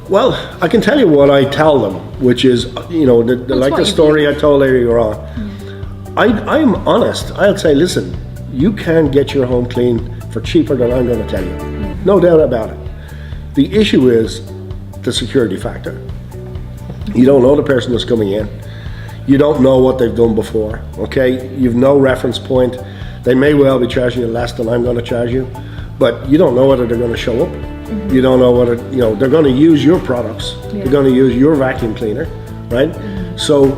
Well, I can tell you what I tell them, which is, like the story I told earlier on. I'm honest. I'll say, listen, you can get your home clean for cheaper than I'm going to tell you. No doubt about it. The issue is the security factor. You don't know the person that's coming in. You don't know what they've done before, okay? You've no reference point. They may well be charging you less than I'm going to charge you, but you don't know whether they're going to show up. You don't know whether, they're going to use your products. They're going to use your vacuum cleaner, right? So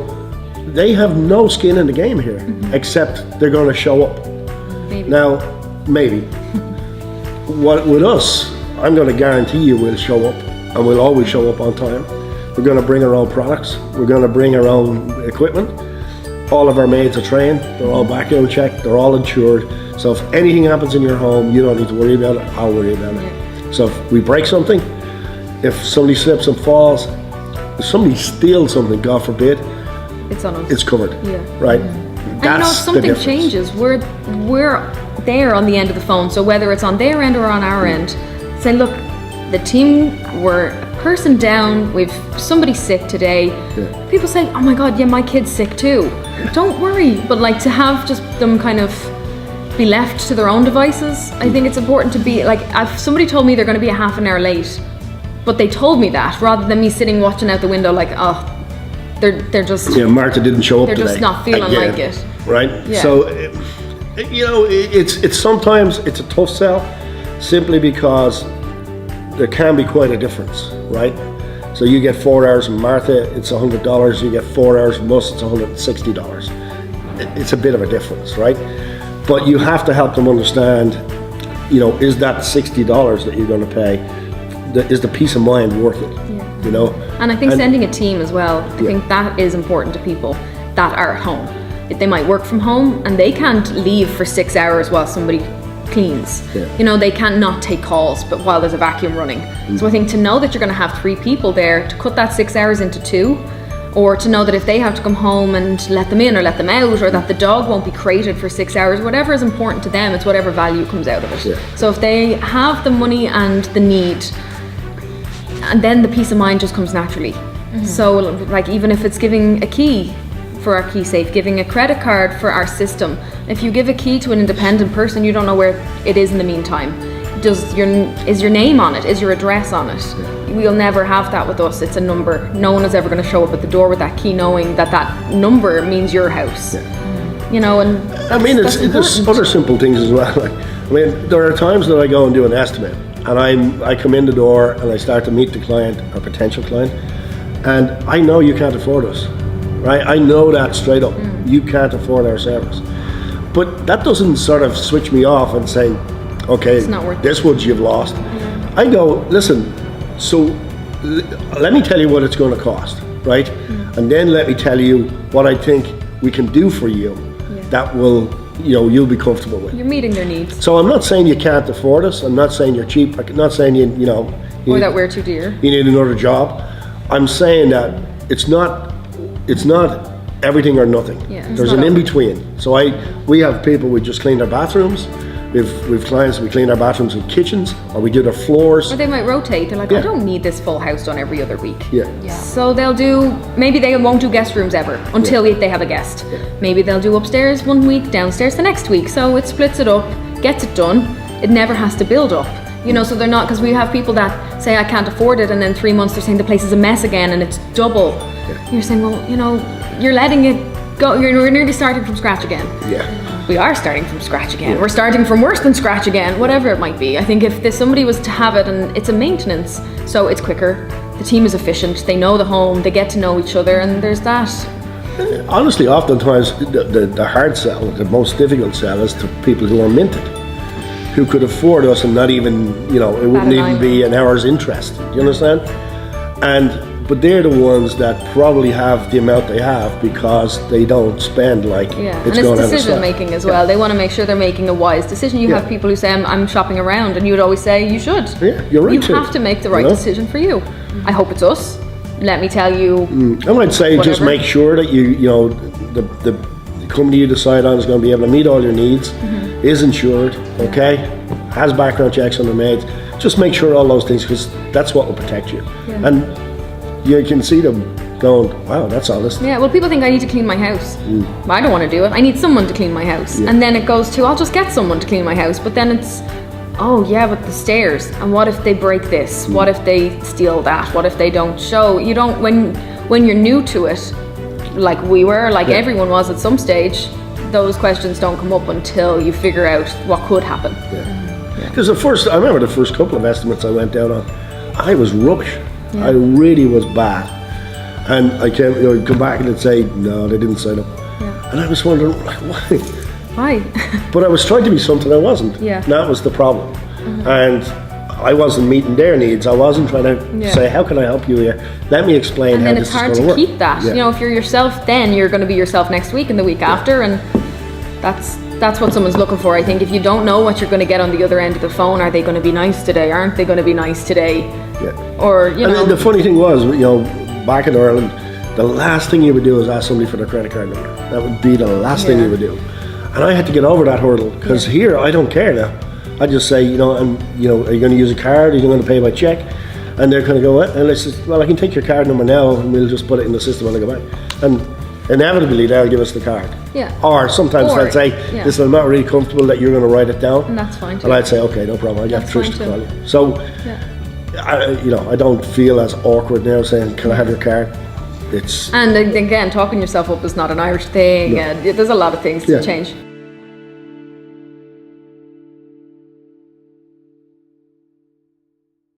they have no skin in the game here, except they're going to show up. Maybe. Now, maybe. With us, I'm going to guarantee you we'll show up, and we'll always show up on time. We're going to bring our own products. We're going to bring our own equipment. All of our maids are trained. They're all background checked. They're all insured. So if anything happens in your home, you don't need to worry about it. I'll worry about it. So if we break something, if somebody slips and falls, if somebody steals something, God forbid, it's on us. It's covered. Yeah. Right? And That's if something changes, we're there on the end of the phone. So whether it's on their end or on our end, say, look, the team were a person down, we've somebody sick today. Yeah. People say, oh my God, yeah, my kid's sick too. Don't worry. But like to have just them kind of be left to their own devices, I think it's important to be like, if somebody told me they're going to be a half an hour late, but they told me that rather than me sitting watching out the window like, oh, they're just, Martha didn't show up they're today. Just not feeling like it, right? Yeah. So it's sometimes it's a tough sell simply because there can be quite a difference, right? So you get 4 hours from Martha, it's $100. You get 4 hours from us, it's $160. It's a bit of a difference, right? But you have to help them understand, is that $60 that you're going to pay, is the peace of mind worth it? Yeah. And I think sending a team as well, I think that is important to people that are at home. They might work from home and they can't leave for 6 hours while somebody cleans. Yeah. They can't not take calls, but while there's a vacuum running. So I think to know that you're going to have 3 people there, to cut that 6 hours into 2, or to know that if they have to come home and let them in or let them out, or that the dog won't be crated for 6 hours, whatever is important to them, it's whatever value comes out of it. Yeah. So if they have the money and the need, and then the peace of mind just comes naturally. So like even if it's giving a key for our key safe, giving a credit card for our system, if you give a key to an independent person, you don't know where it is in the meantime. Is your name on it? Is your address on it? We'll never have that with us. It's a number. No one is ever going to show up at the door with that key knowing that number means your house. And I mean, there's other simple things as well. There are times that I go and do an estimate, and I come in the door and I start to meet the client or potential client, and I know you can't afford us, right? I know that straight up. You can't afford our service. But that doesn't sort of switch me off and say, okay, this much you've lost. I go, listen, so let me tell you what it's going to cost, right? And then let me tell you what I think we can do for you that will, you'll be comfortable with. You're meeting their needs. So I'm not saying you can't afford us. I'm not saying you're cheap. I'm not saying or that we're too dear. You need another job. I'm saying that it's not everything or nothing. There's an in-between. So we have people, we just clean their bathrooms. We've clients, we clean our bathrooms and kitchens, or we do their floors. Or they might rotate. They're like, I don't need this full house done every other week. Yeah. So maybe they won't do guest rooms ever until they have a guest. Maybe they'll do upstairs one week, downstairs the next week. So it splits it up, gets it done. It never has to build up. So they're not, because we have people that say, I can't afford it, and then 3 months they're saying the place is a mess again and it's double. You're saying, well, you're letting it go. You're nearly starting from scratch again. We are starting from scratch again. We're starting from worse than scratch again, whatever it might be. I think if somebody was to have it, and it's a maintenance, so it's quicker, the team is efficient, they know the home, they get to know each other, and there's that. Honestly, oftentimes the hard sell, the most difficult sell is to people who are minted, who could afford us and not even, it wouldn't even be an hour's interest. Do you understand? But they're the ones that probably have the amount they have because they don't spend like it's going to have a and it's decision making as well. They want to make sure they're making a wise decision. You have people who say, I'm shopping around, and you would always say, you should. Yeah, you're right. You have to make the right decision for you. I hope it's us. Let me tell you. I might say just make sure that the company you decide on is going to be able to meet all your needs, is insured, okay, has background checks on the maids. just make sure all those things, because that's what will protect you. Yeah. And you can see them going, wow, that's honest. Yeah, well, people think I need to clean my house. I don't want to do it. I need someone to clean my house. Yeah. And then it goes to, I'll just get someone to clean my house. But then it's, oh yeah, but the stairs. And what if they break this? What if they steal that? What if they don't show? You don't, when you're new to it, like we were, like everyone was at some stage, those questions don't come up until you figure out what could happen. Because I remember the first couple of estimates I went down on, I was rubbish. I really was bad. And I came, come back and they'd say, no, they didn't sign up. Yeah. And I was wondering, like, why? Why? But I was trying to be something I wasn't. Yeah. That was the problem. And I wasn't meeting their needs. I wasn't trying to say, how can I help you here? Let me explain how this is going to work. And then it's hard to keep that. Yeah. You know, if you're yourself then, you're going to be yourself next week and the week after. And that's what someone's looking for. I think if you don't know what you're going to get on the other end of the phone, are they going to be nice today? Aren't they going to be nice today? Yeah. Or, you know. And the funny thing was, back in Ireland, the last thing you would do is ask somebody for their credit card number. That would be the last thing you would do. And I had to get over that hurdle, because here I don't care now. I just say, are you going to use a card? Are you going to pay by check? And they're going to go, what? And I said, well, I can take your card number now and we'll just put it in the system when I go back. And inevitably they'll give us the card. Yeah. Or sometimes they'll say, listen, I'm not really comfortable that you're going to write it down. And that's fine too. And I'd say, okay, no problem. I'll get Trish to call you. So, I don't feel as awkward now saying, can I have your card? And again, talking yourself up is not an Irish thing, and there's a lot of things to change.